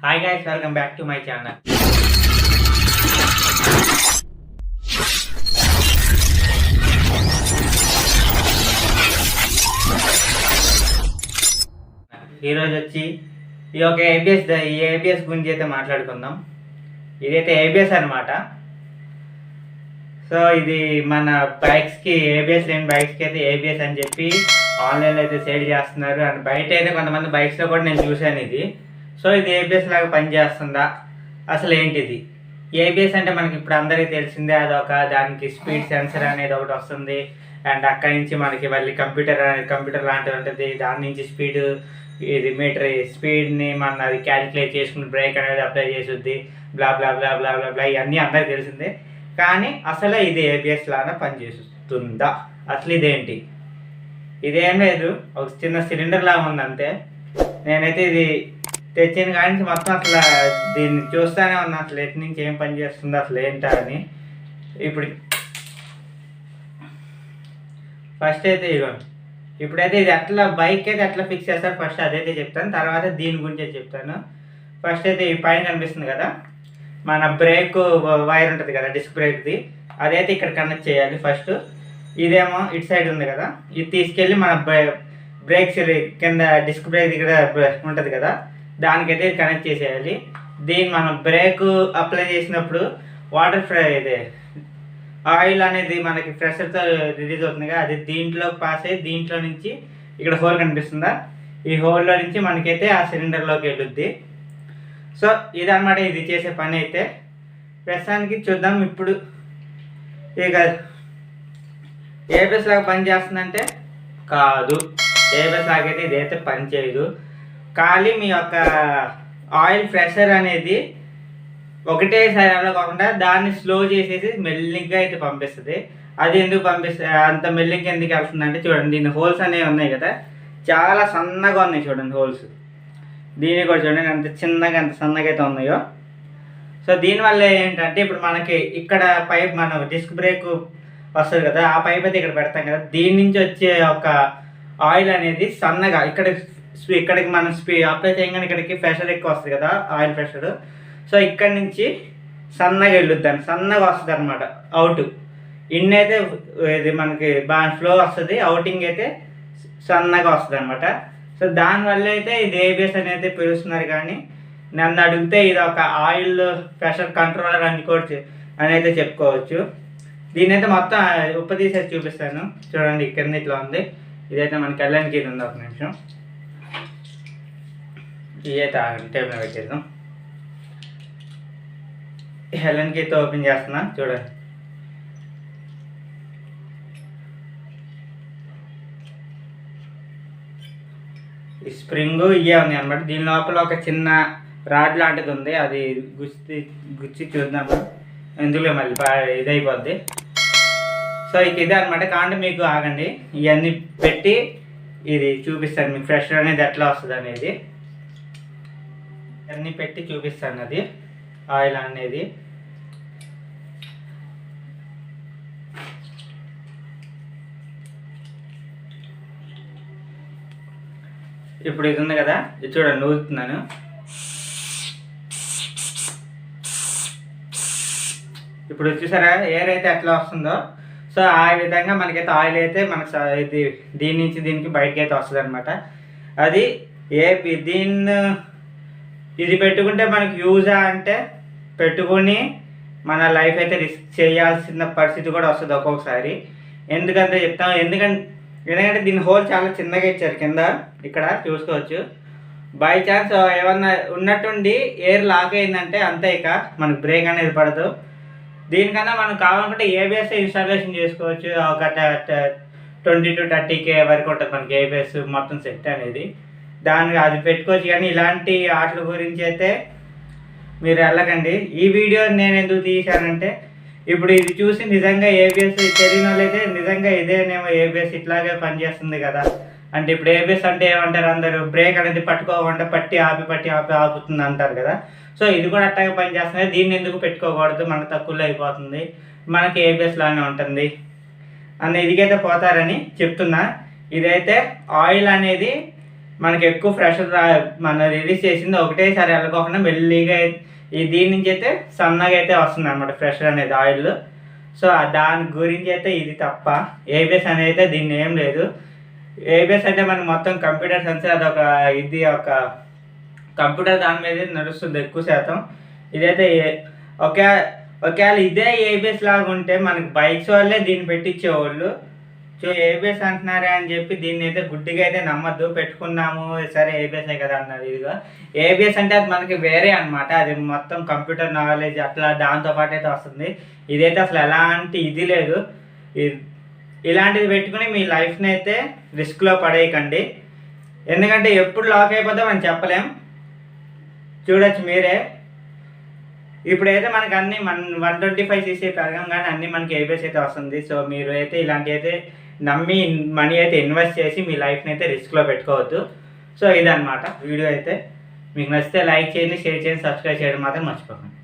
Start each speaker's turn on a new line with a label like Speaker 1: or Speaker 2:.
Speaker 1: Hi guys, welcome back to my channel. ఈరోజు వచ్చి ఈ యొక్క ఏబిఎస్ గురించి అయితే మాట్లాడుకుందాం. ఇదైతే ఏబిఎస్ అనమాట. సో ఇది మన బైక్స్కి ఏబిఎస్ లేని బైక్స్కి అయితే ఏబిఎస్ అని చెప్పి ఆన్లైన్లో అయితే సేల్ చేస్తున్నారు. అండ్ బయట అయితే కొంతమంది బైక్స్లో కూడా నేను చూశాను ఇది. సో ఇది ఏబిఎస్ లాగా పనిచేస్తుందా, అసలు ఏంటిది? ఏబిఎస్ అంటే మనకి ఇప్పుడు అందరికీ తెలిసిందే, దానికి స్పీడ్ సెన్సర్ అనేది ఒకటి వస్తుంది. అండ్ అక్కడి నుంచి మనకి మళ్ళీ కంప్యూటర్ లాంటిది ఉంటుంది. దాని నుంచి ఇది మీటర్ స్పీడ్ని మన అది క్యాలిక్యులేట్ చేసుకుని బ్రేక్ అనేది అప్లై చేస్తుంది. బ్లా బ్లా బ్లా బ్లా బ్లా బ్లా ఇవన్నీ అందరికీ తెలిసిందే. కానీ అసలు ఇది ఏబిఎస్ లాగా పనిచేస్తుందా? అసలు ఇదేంటి? ఇదేం లేదు, ఒక చిన్న సిలిండర్ లాగా ఉంది అంతే. నేనైతే ఇది తెచ్చిన కాడి నుంచి మొత్తం అసలు దీన్ని చూస్తూనే ఉన్నా, అసలు ఎటు నుంచి ఏం పని చేస్తుందో అసలు ఏంటా అని. ఇప్పుడు ఫస్ట్ అయితే ఇప్పుడైతే ఇది ఎట్లా బైక్ అయితే ఎట్లా ఫిక్స్ చేస్తారు ఫస్ట్ అదైతే చెప్తాను, తర్వాత దీని గురించే చెప్తాను. ఫస్ట్ అయితే ఈ పైన కనిపిస్తుంది కదా మన బ్రేక్ వైర్ ఉంటుంది కదా, డిస్క్ బ్రేక్ది, అదైతే ఇక్కడ కనెక్ట్ చేయాలి ఫస్ట్. ఇదేమో ఇటు సైడ్ ఉంది కదా, ఇది తీసుకెళ్ళి మన బ్రేక్స్ కింద డిస్క్ బ్రేక్ ఇక్కడ ఉంటుంది కదా, దానికైతే ఇది కనెక్ట్ చేసేయాలి. దీన్ని మనం బ్రేక్ అప్లై చేసినప్పుడు ఆయిల్ అనేది మనకి ప్రెషర్తో రిలీజ్ అవుతుంది కదా, అది దీంట్లో పాస్ అయ్యి దీంట్లో నుంచి ఇక్కడ హోల్ కనిపిస్తుందా, ఈ హోల్లో నుంచి మనకైతే ఆ సిలిండర్లోకి వెళ్ళుద్ది. సో ఇదన్నమాట ఇది చేసే పని. అయితే ప్రస్తుతానికి చూద్దాం. ఇప్పుడు ఇక ఏబిఎస్ లాగా పని చేస్తుందంటే కాదు, ఏబిఎస్ లాగా అయితే ఇదైతే పని చేయదు. ఖాళీ మీ యొక్క ఆయిల్ ప్రెషర్ అనేది ఒకటేసారి అలా కాకుండా దాన్ని స్లో చేసేసి మెల్లిగా అయితే పంపిస్తుంది. అది ఎందుకు పంపిస్తుంది, అంత మెల్లిగా ఎందుకు వెళ్తుందంటే చూడండి, దీని హోల్స్ అనేవి ఉన్నాయి కదా, చాలా సన్నగా ఉన్నాయి చూడండి హోల్స్. దీన్ని కూడా చూడండి అంత చిన్నగా ఎంత సన్నగా అయితే ఉన్నాయో. సో దీనివల్ల ఏంటంటే ఇప్పుడు మనకి ఇక్కడ పైప్ మన డిస్క్ బ్రేక్ వస్తుంది కదా, ఆ పైప్ అయితే ఇక్కడ పెడతాం కదా, దీని నుంచి వచ్చే ఒక ఆయిల్ అనేది సన్నగా ఇక్కడికి మనం అప్లై చేయగానే ఇక్కడికి ప్రెషర్ ఎక్కువ వస్తుంది కదా, ఆయిల్ ప్రెషర్. సో ఇక్కడ నుంచి సన్నగా వెళ్ళొద్దాను, సన్నగా వస్తుంది అనమాట అవుట్. ఇన్ అయితే ఇది మనకి బాగా ఫ్లో వస్తుంది, అవుటింగ్ అయితే సన్నగా వస్తుంది అనమాట. సో దానివల్ల అయితే ఇది ఏబిఎస్ అనేది పిలుస్తున్నారు. కానీ నన్ను అడిగితే ఇది ఒక ఆయిల్ ప్రెషర్ కంట్రోలర్ అని కూడా అని అయితే చెప్పుకోవచ్చు. దీని అయితే మొత్తం తీసేసి చూపిస్తాను చూడండి. కింద ఇట్లా ఉంది, ఇదైతే మనకి వెళ్ళడానికి ఇది ఉంది. ఒక నిమిషం, ఇదైతే టేబుల్ పెట్టేద్దాం. హెలెన్కి అయితే ఓపెన్ చేస్తున్నా చూడండి. ఈ స్ప్రింగ్ ఇవే ఉన్నాయి అనమాట. దీని లోపల ఒక చిన్న రాడ్ లాంటిది ఉంది, అది గుచ్చి చూద్దాము. ఎందులో మళ్ళీ ఇదైపోద్ది. సో ఇదే అనమాట. కాబట్టి మీకు ఆగండి, ఇవన్నీ పెట్టి ఇది చూపిస్తాను మీకు ప్రెషర్ అనేది ఎట్లా వస్తుంది అనేది. అన్నీ పెట్టి చూపిస్తాను అది ఆయిల్ అనేది. ఇప్పుడు ఇది ఉంది కదా, ఇది చూడండి నూరుతున్నాను. ఇప్పుడు చూసారా ఎయిర్ అయితే ఎట్లా వస్తుందో. సో ఆ విధంగా మనకైతే ఆయిల్ అయితే ఇది దీని నుంచి దీనికి బయటకి అయితే వస్తుంది అనమాట. అది ఇది పెట్టుకుంటే మనకి యూజా అంటే పెట్టుకుని మన లైఫ్ అయితే రిస్క్ చేయాల్సిన పరిస్థితి కూడా వస్తుంది ఒక్కొక్కసారి. ఎందుకంటే చెప్తాం, ఎందుకంటే దీని హోల్ చాలా చిన్నగా ఇచ్చారు కింద, ఇక్కడ చూసుకోవచ్చు. బై ఛాన్స్ ఏమన్నా ఉన్నట్టుండి ఎయిర్ లాక్ అయిందంటే అంతే, ఇక మనకు బ్రేక్ అనేది పడదు. దీనికన్నా మనం కావాలనుకుంటే ఏబిఎస్ ఇన్స్టాలేషన్ చేసుకోవచ్చు. ఒక 20 to 30K వరకు ఉంటుంది మనకి ఏబిఎస్ మొత్తం సెట్ అనేది. అది పెట్టుకోవచ్చు. కానీ ఇలాంటి ఆటల గురించి అయితే మీరు వెళ్ళకండి. ఈ వీడియో నేను ఎందుకు తీశానంటే, ఇప్పుడు ఇది చూసి నిజంగా ఏబిఎస్ తెలియని వాళ్ళైతే నిజంగా ఇదేనేమో ఏబిఎస్ ఇట్లాగే పనిచేస్తుంది కదా అంటే, ఇప్పుడు ఏబిఎస్ అంటే ఏమంటారు అందరూ, బ్రేక్ అనేది పట్టుకోకుండా పట్టి ఆపి ఆపుతుంది అంటారు కదా. సో ఇది కూడా అట్లాగే పనిచేస్తుంది. దీన్ని ఎందుకు పెట్టుకోకూడదు, మనకు తక్కువలో అయిపోతుంది, మనకి ఏబిఎస్ లానే ఉంటుంది అన్న ఇదికైతే పోతారని చెప్తున్నా. ఇదైతే ఆయిల్ అనేది మనకి ఎక్కువ ప్రెషర్ మన రిలీజ్ చేసింది ఒకటేసారి వెళ్ళకోకుండా మెల్లిగా దీని నుంచి అయితే సన్నగా అయితే వస్తుంది అనమాట ప్రెషర్ అనేది ఆయిల్. సో దాని గురించి అయితే ఇది తప్ప ఏబిఎస్ అనేది అయితే దీన్ని ఏం లేదు. ఏబిఎస్ అంటే మనకి మొత్తం కంప్యూటర్ సెన్సర్, అదొక ఇది ఒక కంప్యూటర్ దాని మీద నడుస్తుంది ఎక్కువ శాతం. ఇదైతే ఒకవేళ ఇదే ఏబిఎస్ లాగా ఉంటే మనకి బైక్స్ వాళ్ళే దీన్ని పెట్టించేవాళ్ళు. సో ఏబిఎస్ అంటున్నారే అని చెప్పి దీన్ని అయితే గుడ్డిగా అయితే నమ్మద్దు. పెట్టుకున్నాము సరే ఏబిఎస్ఏ కదా అన్నారు. ఇదిగా ఏబిఎస్ అంటే అది మనకి వేరే అనమాట, అది మొత్తం కంప్యూటర్ నాలెడ్జ్ అట్లా దాంతోపాటు అయితే వస్తుంది. ఇదైతే అసలు ఎలాంటి ఇది లేదు. ఇలాంటిది పెట్టుకుని మీ లైఫ్ని అయితే రిస్క్లో పడేయకండి, ఎందుకంటే ఎప్పుడు లాక్ అయిపోతే మనం చెప్పలేం. చూడొచ్చు మీరే, ఇప్పుడైతే మనకి అన్ని 125cc పెరగంగానే అన్నీ మనకి ఏబిఎస్ అయితే వస్తుంది. సో మీరు అయితే ఇలాంటి అయితే నమ్మి మనీ అయితే ఇన్వెస్ట్ చేసి మీ లైఫ్ని అయితే రిస్క్లో పెట్టుకోవద్దు. సో ఇదన్నమాట వీడియో అయితే. మీకు నచ్చితే లైక్ చేయండి, షేర్ చేయండి, సబ్స్క్రైబ్ చేయడం మాత్రం మర్చిపోకండి.